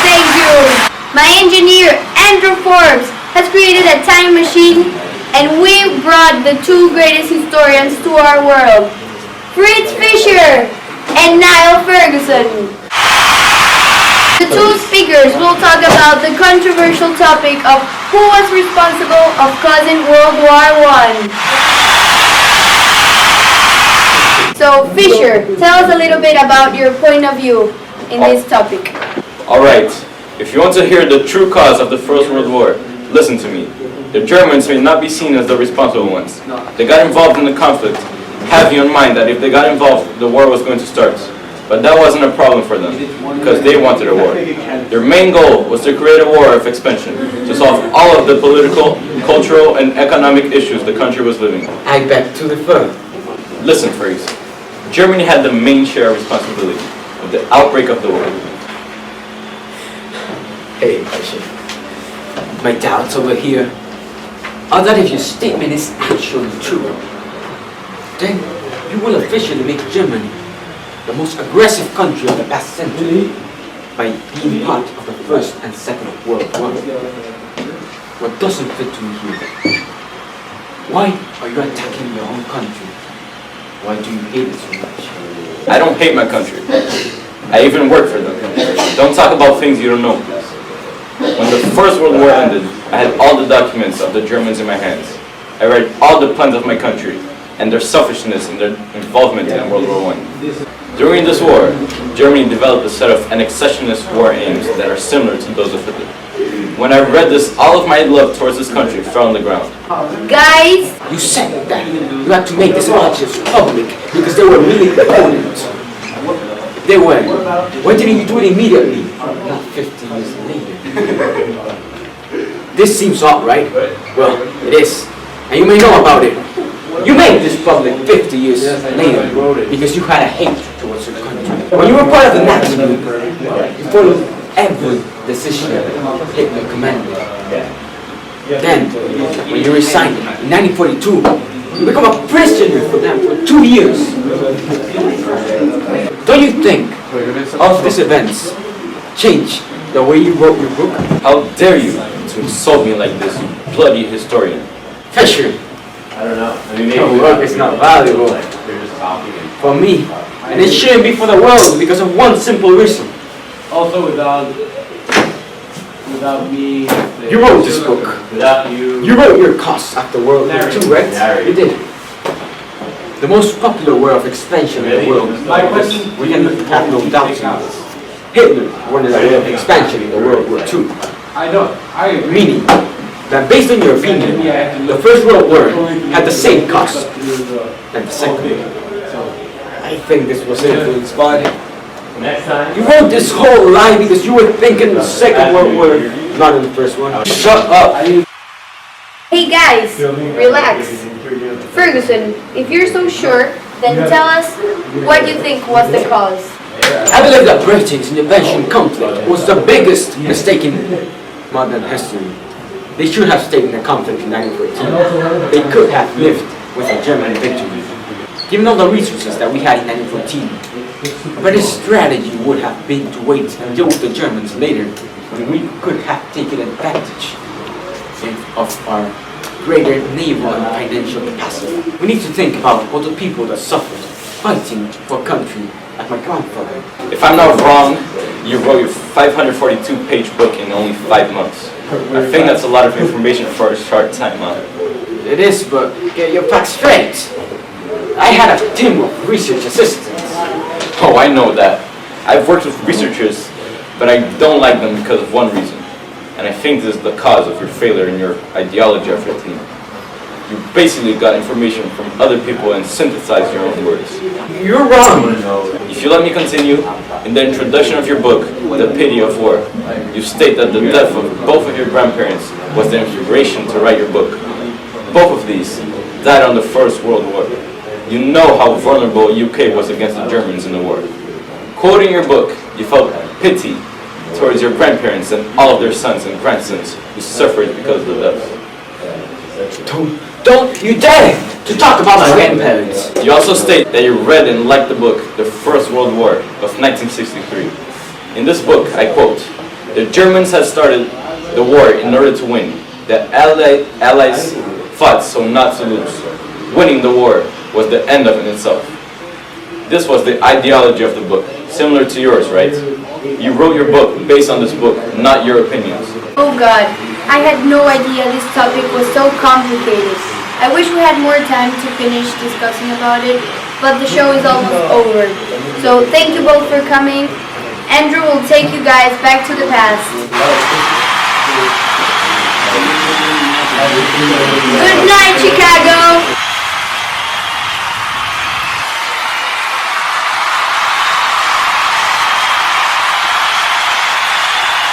thank you. My engineer, Andrew Forbes, has created a time machine, and we brought the two greatest historians to our world, Fritz Fisher and Niall Ferguson. The two speakers will talk about the controversial topic of who was responsible of causing World War I. So, Fisher, tell us a little bit about your point of view in this topic. Alright, if you want to hear the true cause of the First World War, listen to me. The Germans may not be seen as the responsible ones. They got involved in the conflict, having in mind that if they got involved, the war was going to start. But that wasn't a problem for them, because they wanted a war. Their main goal was to create a war of expansion, to solve all of the political, cultural, and economic issues the country was living in. I beg to differ. Listen, Fritz. Germany had the main share of responsibility of the outbreak of the war. Hey, Fisher. My doubts over here are that if your statement is actually true, then you will officially make Germany the most aggressive country of the past century by being part of the First and Second World War. What doesn't fit to me here? Why are you attacking your own country? Why do you hate it so much? I don't hate my country. I even work for them. Don't talk about things you don't know. When the First World War ended, I had all the documents of the Germans in my hands. I read all the plans of my country and their selfishness and their involvement in World War I. During this war, Germany developed a set of annexationist war aims that are similar to those of Hitler. When I read this, all of my love towards this country fell on the ground. Guys! You said that you had to make these elections public because they were really important. They were. Why didn't you do it immediately? Not 50 years later. This seems odd, right? Well, it is. And you may know about it. You made this public 50 years later because you had a hate towards your country. When you were part of the Nazi group, you followed every decision Hitler commanded. Then, when you resigned in 1942, you become a prisoner for them for 2 years. Don't you think all of these events changed the way you wrote your book? How dare you to insult me like this, you bloody historian? Fisher, I don't know. I mean, maybe your work is not valuable they're just talking. for me, and it shouldn't be for the world because of one simple reason. Also, without me, You wrote this book. without you. You wrote your cause after World War II, right? You did. The most popular war of expansion in the world. My question. We can have no doubts about this. Hitler wanted a war of expansion in the World War II. I don't. I agree. Meaning that based on your opinion, the First World War had the same cost than the Second. I think this was influenced by Next time. you wrote this whole lie because you were thinking the Second World War, not in the First one. Shut up! Hey guys, relax. Ferguson, if you're so sure, then tell us what you think was the cause. I believe that Britain's intervention conflict was the biggest mistake in modern history. They should have stayed in the conflict in 1914. They could have lived with a German victory. Given all the resources that we had in 1914, a better strategy would have been to wait and deal with the Germans later, when we could have taken advantage of our greater naval and financial capacity. We need to think about all the people that suffered fighting for a country like my grandfather. If I'm not wrong, you wrote your 542-page book in only 5 months. I think that's a lot of information for a short time, huh? It is, but get your facts straight. I had a team of research assistants. Oh, I know that. I've worked with researchers, but I don't like them because of one reason. And I think this is the cause of your failure in your ideology of your team. You basically got information from other people and synthesized your own words. You're wrong. If you let me continue, in the introduction of your book, The Pity of War, you state that the death of both of your grandparents was the inspiration to write your book. Both of these died on the First World War. You know how vulnerable UK was against the Germans in the war. Quoting your book, you felt pity towards your grandparents and all of their sons and grandsons who suffered because of the death. Don't you dare to talk about my grandparents. You also state that you read and liked the book, The First World War of 1963. In this book, I quote, "The Germans had started the war in order to win. The Allies fought so not to lose. Winning the war was the end of it itself." This was the ideology of the book, similar to yours, right? You wrote your book based on this book, not your opinions. Oh God, I had no idea this topic was so complicated. I wish we had more time to finish discussing about it, but the show is almost over. So thank you both for coming. Andrew will take you guys back to the past. Good night, Chicago!